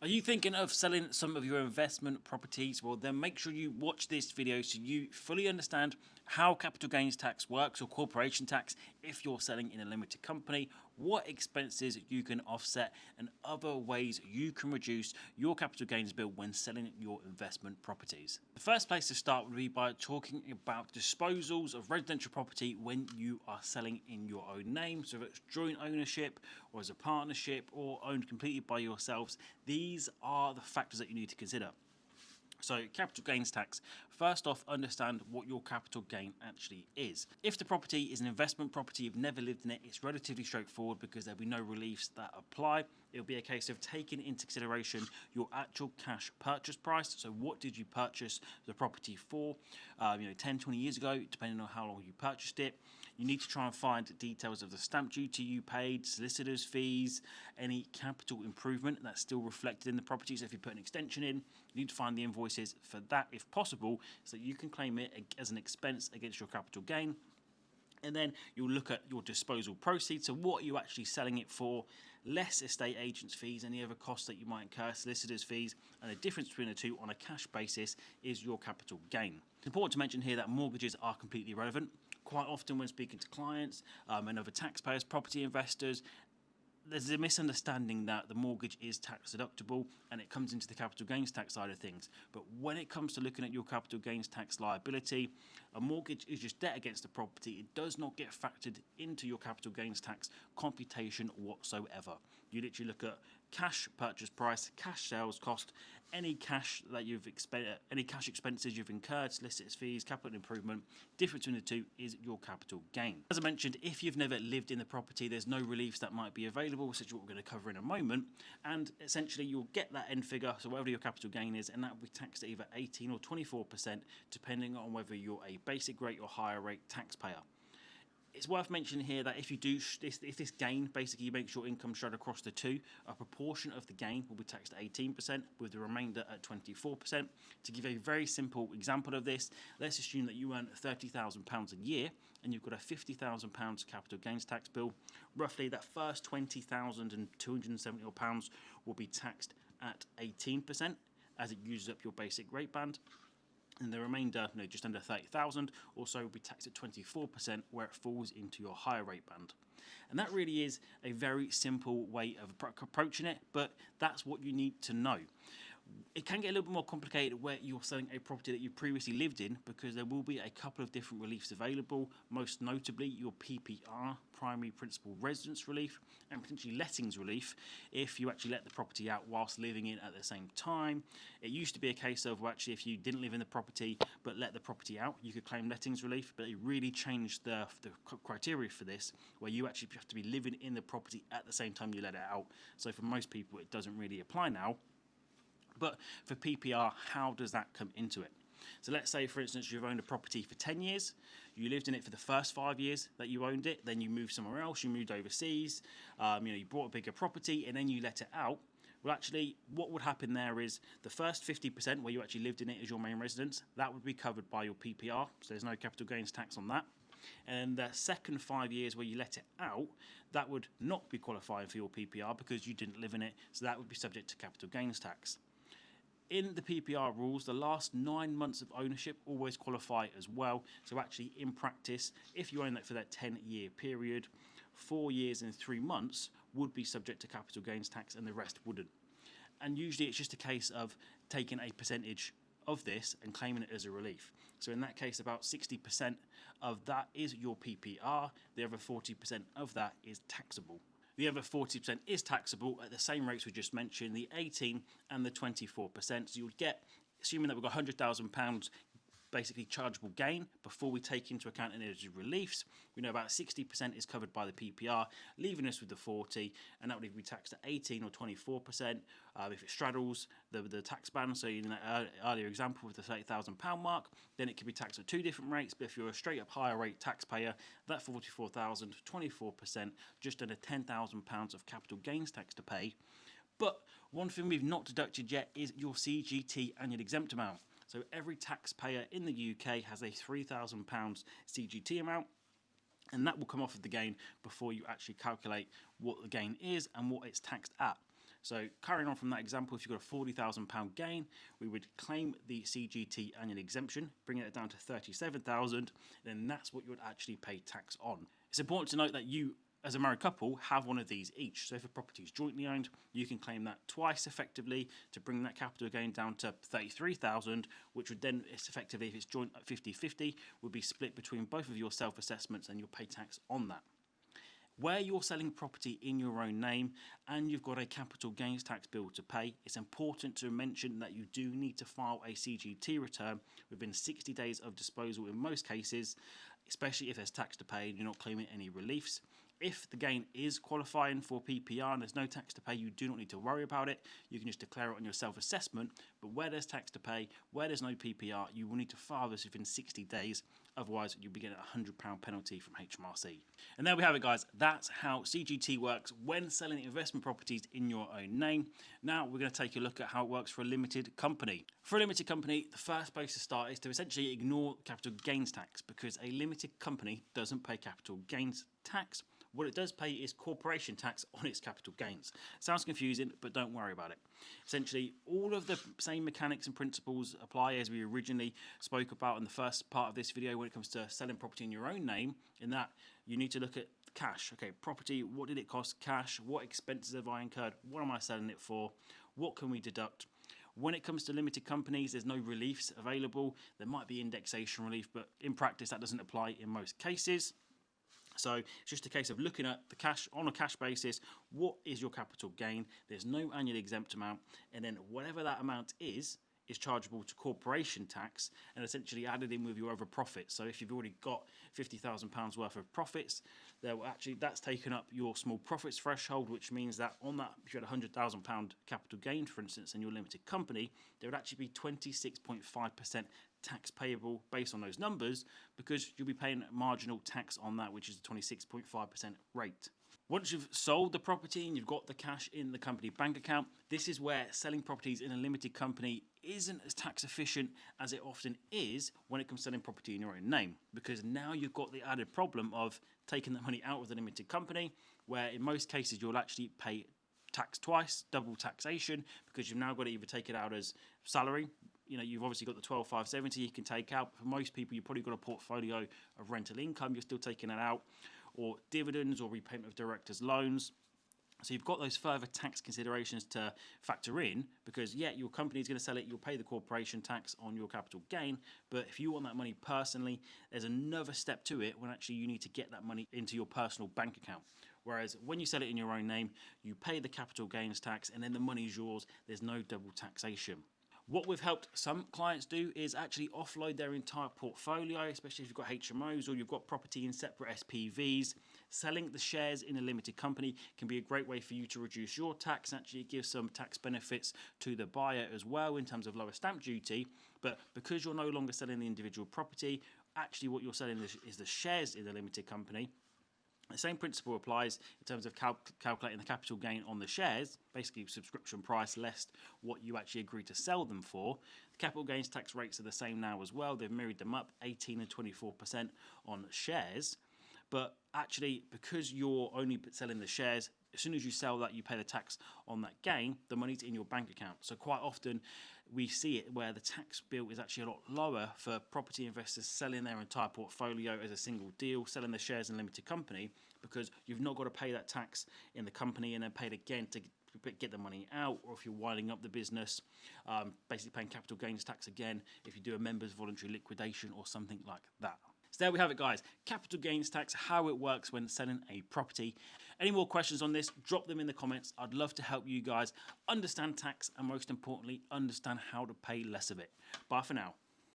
Are you thinking of selling some of your investment properties? Well, then make sure you watch this video so you fully understand how capital gains tax works or corporation tax if you're selling in a limited company, what expenses you can offset, and other ways you can reduce your capital gains bill when selling your investment properties. The first place to start would be by talking about disposals of residential property when you are selling in your own name. So if it's joint ownership or as a partnership or owned completely by yourselves, these are the factors that you need to consider. So capital gains tax, first off, understand what your capital gain actually is. If the property is an investment property, you've never lived in it, it's relatively straightforward because there'll be no reliefs that apply. It'll be a case of taking into consideration your actual cash purchase price. So what did you purchase the property for, 10, 20 years ago, depending on how long you purchased it. You need to try and find details of the stamp duty you paid, solicitors' fees, any capital improvement that's still reflected in the property. So if you put an extension in, you need to find the invoices for that if possible, so that you can claim it as an expense against your capital gain. And then you'll look at your disposal proceeds, so what are you actually selling it for, less estate agents' fees, any other costs that you might incur, solicitors' fees, and the difference between the two on a cash basis is your capital gain. It's important to mention here that mortgages are completely irrelevant. Quite often when speaking to clients and other taxpayers, property investors, there's a misunderstanding that the mortgage is tax deductible and it comes into the capital gains tax side of things. But when it comes to looking at your capital gains tax liability, a mortgage is just debt against the property. It does not get factored into your capital gains tax computation whatsoever. You literally look at cash purchase price, cash sales cost, any cash that any cash expenses you've incurred, solicitors' fees, capital improvement. Difference between the two is your capital gain. As I mentioned, if you've never lived in the property, there's no reliefs that might be available, such as what we're going to cover in a moment. And essentially, you'll get that end figure, so whatever your capital gain is, and that will be taxed at either 18 or 24%, depending on whether you're a basic rate or higher rate taxpayer. It's worth mentioning here that if this gain basically makes your income spread across the two, a proportion of the gain will be taxed at 18%, with the remainder at 24%. To give a very simple example of this, let's assume that you earn £30,000 a year and you've got a £50,000 capital gains tax bill. Roughly that first £20,270 will be taxed at 18% as it uses up your basic rate band. And the remainder, just under 30,000, also will be taxed at 24%, where it falls into your higher rate band. And that really is a very simple way of approaching it, but that's what you need to know. It can get a little bit more complicated where you're selling a property that you previously lived in, because there will be a couple of different reliefs available, most notably your PPR, primary principal residence relief, and potentially lettings relief if you actually let the property out whilst living in at the same time. It used to be a case of, well, actually, if you didn't live in the property but let the property out, you could claim lettings relief, but it really changed the criteria for this, where you actually have to be living in the property at the same time you let it out. So for most people, it doesn't really apply now. But for PPR, how does that come into it? So let's say, for instance, you've owned a property for 10 years, you lived in it for the first 5 years that you owned it, then you moved somewhere else, you moved overseas, you bought a bigger property, and then you let it out. Well, actually, what would happen there is the first 50% where you actually lived in it as your main residence, that would be covered by your PPR, so there's no capital gains tax on that. And the second 5 years where you let it out, that would not be qualifying for your PPR because you didn't live in it, so that would be subject to capital gains tax. In the PPR rules, the last 9 months of ownership always qualify as well. So actually, in practice, if you own that for that 10-year period, 4 years and 3 months would be subject to capital gains tax and the rest wouldn't. And usually it's just a case of taking a percentage of this and claiming it as a relief. So in that case, about 60% of that is your PPR. The other 40% of that is taxable. The other 40% is taxable at the same rates we just mentioned, the 18 and the 24%. So you would get, assuming that we've got £100,000 basically chargeable gain before we take into account any reliefs, we know about 60% is covered by the PPR, leaving us with the 40, and that would be taxed at 18 or 24%. If it straddles the tax band, so in that earlier example with the £30,000 mark, then it could be taxed at two different rates. But if you're a straight up higher rate taxpayer, that 44,000, 24%, just under £10,000 of capital gains tax to pay. But one thing we've not deducted yet is your CGT annual exempt amount. So every taxpayer in the UK has a £3,000 CGT amount, and that will come off of the gain before you actually calculate what the gain is and what it's taxed at. So carrying on from that example, if you've got a £40,000 gain, we would claim the CGT annual exemption, bringing it down to £37,000, then that's what you would actually pay tax on. It's important to note that you, as a married couple, have one of these each. So if a property is jointly owned, you can claim that twice effectively to bring that capital gain down to 33,000, which would then, effectively, if it's joint at 50-50, would be split between both of your self-assessments and you'll pay tax on that. Where you're selling property in your own name and you've got a capital gains tax bill to pay, it's important to mention that you do need to file a CGT return within 60 days of disposal in most cases, especially if there's tax to pay and you're not claiming any reliefs. If the gain is qualifying for PPR and there's no tax to pay, you do not need to worry about it. You can just declare it on your self-assessment. But where there's tax to pay, where there's no PPR, you will need to file this within 60 days. Otherwise, you'll be getting a £100 penalty from HMRC. And there we have it, guys. That's how CGT works when selling investment properties in your own name. Now, we're going to take a look at how it works for a limited company. For a limited company, the first place to start is to essentially ignore capital gains tax, because a limited company doesn't pay capital gains tax. What it does pay is corporation tax on its capital gains. Sounds confusing, but don't worry about it. Essentially, all of the same mechanics and principles apply as we originally spoke about in the first part of this video when it comes to selling property in your own name, in that you need to look at cash. Okay, property, what did it cost? Cash, what expenses have I incurred? What am I selling it for? What can we deduct? When it comes to limited companies, there's no reliefs available. There might be indexation relief, but in practice, that doesn't apply in most cases. So it's just a case of looking at the cash on a cash basis. What is your capital gain? There's no annual exempt amount. And then whatever that amount is chargeable to corporation tax and essentially added in with your other profits. So if you've already got £50,000 worth of profits, that's taken up your small profits threshold, which means that on that, if you had £100,000 capital gain, for instance, in your limited company, there would actually be 26.5% tax payable based on those numbers, because you'll be paying marginal tax on that, which is a 26.5% rate. Once you've sold the property and you've got the cash in the company bank account, this is where selling properties in a limited company isn't as tax efficient as it often is when it comes to selling property in your own name, because now you've got the added problem of taking the money out of the limited company, where in most cases you'll actually pay tax twice, double taxation, because you've now got to either take it out as salary. You've obviously got the 12,570 you can take out. For most people, you've probably got a portfolio of rental income. You're still taking it out, or dividends, or repayment of directors' loans. So you've got those further tax considerations to factor in, because your company is going to sell it, you'll pay the corporation tax on your capital gain, but if you want that money personally, there's another step to it when actually you need to get that money into your personal bank account. Whereas when you sell it in your own name, you pay the capital gains tax and then the money is yours. There's no double taxation. What we've helped some clients do is actually offload their entire portfolio, especially if you've got HMOs or you've got property in separate SPVs. Selling the shares in a limited company can be a great way for you to reduce your tax. Actually, it gives some tax benefits to the buyer as well in terms of lower stamp duty. But because you're no longer selling the individual property, actually what you're selling is the shares in the limited company. The same principle applies in terms of calculating the capital gain on the shares, basically subscription price less what you actually agree to sell them for. The capital gains tax rates are the same now as well. They've mirrored them up, 18 and 24% on shares. But actually, because you're only selling the shares, as soon as you sell that, you pay the tax on that gain. The money's in your bank account. So quite often we see it where the tax bill is actually a lot lower for property investors selling their entire portfolio as a single deal, selling the shares in limited company, because you've not got to pay that tax in the company and then pay it again to get the money out, or if you're winding up the business, basically paying capital gains tax again if you do a members voluntary liquidation or something like that. So there we have it, guys. Capital gains tax, how it works when selling a property. Any more questions on this, drop them in the comments. I'd love to help you guys understand tax and, most importantly, understand how to pay less of it. Bye for now.